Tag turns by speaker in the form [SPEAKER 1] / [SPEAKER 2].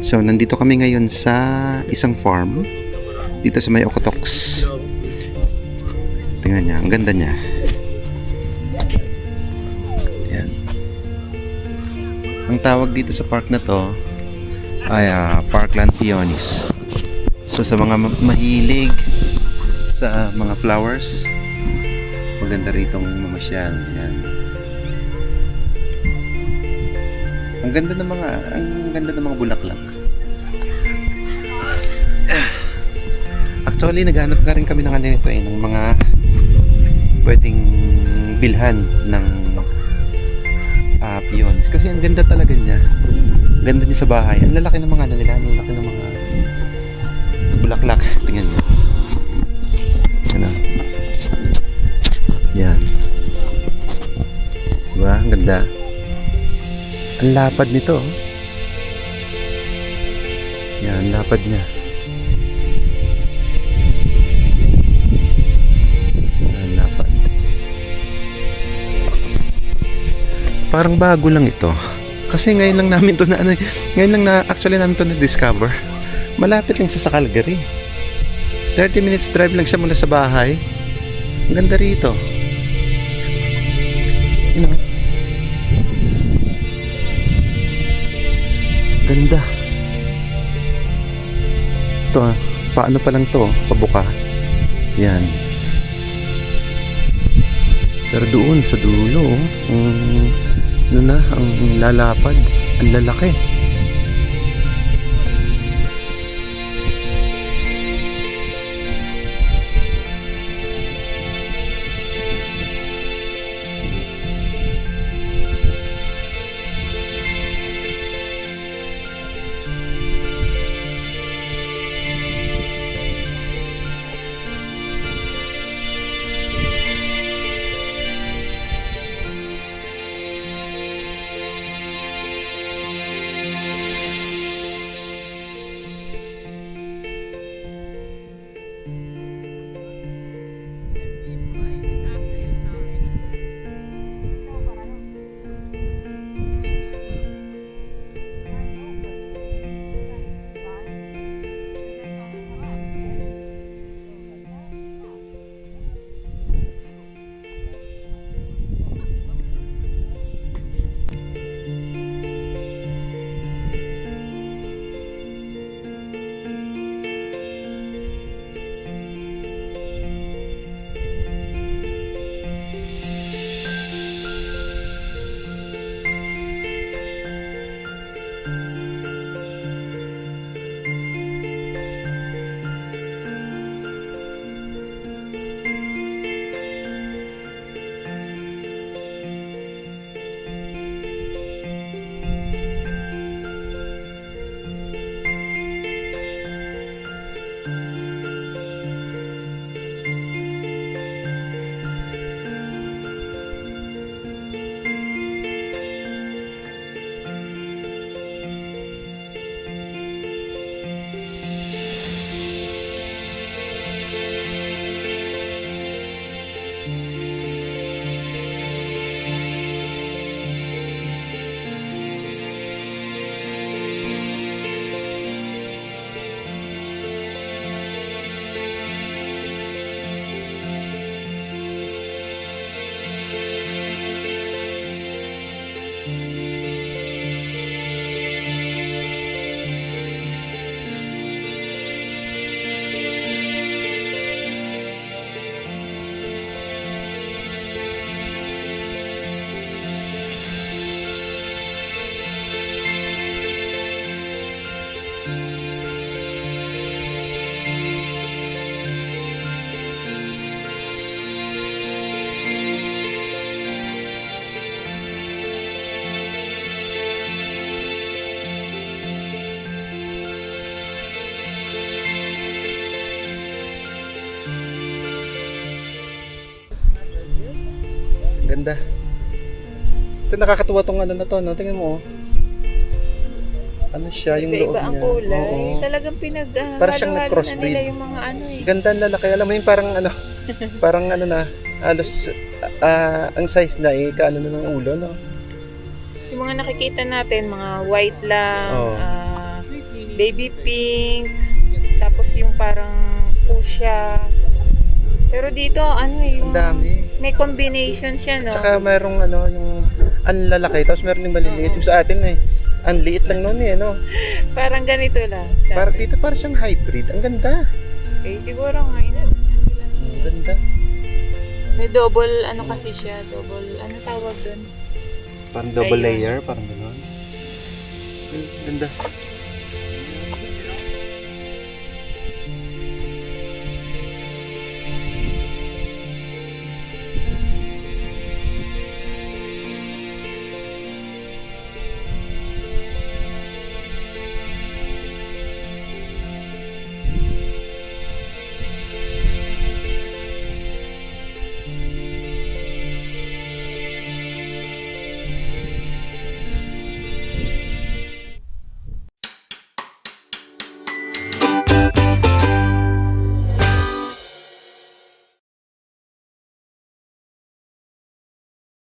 [SPEAKER 1] So, nandito kami ngayon sa isang farm dito sa may Okotoks. Tingnan niya, ang ganda niya. Yan. Ang tawag dito sa park na to ay Parkland Peonies. So, sa mga mahilig sa mga flowers, maganda ritong mamasyal. Yan. Ang ganda ng mga bulaklak. Actually, naghanap ka rin kami ng ng mga pwedeng bilhan ng peonies. Kasi ang ganda talaga niya. Ang ganda niya sa bahay. Ang lalaki ng mga nila. Ang lalaki ng mga bulaklak. Tingnan niyo. Ano? Yan. Diba? Ang ganda. Ang lapad nito. Yan, lapad niya. Yan, lapad. Parang bago lang ito. Kasi ngayon lang namin to actually namin to na-discover. Malapit lang siya sa Calgary. 30 minutes drive lang siya mula sa bahay. Ang ganda rito. You know? Ganda. Ito paano pa lang to, pabuka. Yan. Pero doon sa dulo, ang lalapad, ang lalaki. Ganda. Ito nakakatuwa tong ano na to, no? Tingnan mo, oh. Ano siya, yung loob
[SPEAKER 2] Iba-iba ang
[SPEAKER 1] niya.
[SPEAKER 2] kulay.
[SPEAKER 1] Oo.
[SPEAKER 2] Talagang
[SPEAKER 1] Parang siyang
[SPEAKER 2] halo-halo
[SPEAKER 1] nag-crossbreed.
[SPEAKER 2] na nila yung mga ano eh.
[SPEAKER 1] Ganda ang lalaki. Alam mo yung parang ano, parang ano na, halos, ang size na eh, kaano na ng ulo, no?
[SPEAKER 2] Yung mga nakikita natin, mga white lang,
[SPEAKER 1] Oo.
[SPEAKER 2] baby pink, tapos yung parang fuchsia. Pero dito, ano eh,
[SPEAKER 1] Ang dami.
[SPEAKER 2] may combination siya, no?
[SPEAKER 1] Tsaka mayroong ano, yung ang lalaki, tapos meron yung maliliit. Yung sa atin eh, ang liit lang noon eh, no?
[SPEAKER 2] Parang ganito lang.
[SPEAKER 1] Para dito, para siyang hybrid. Ang ganda.
[SPEAKER 2] Okay, siguro nga, ilan.
[SPEAKER 1] Ang ganda.
[SPEAKER 2] May double, ano kasi siya, double, ano tawag doon?
[SPEAKER 1] Parang double
[SPEAKER 2] Ayun.
[SPEAKER 1] layer, parang gano'n. Ang ganda.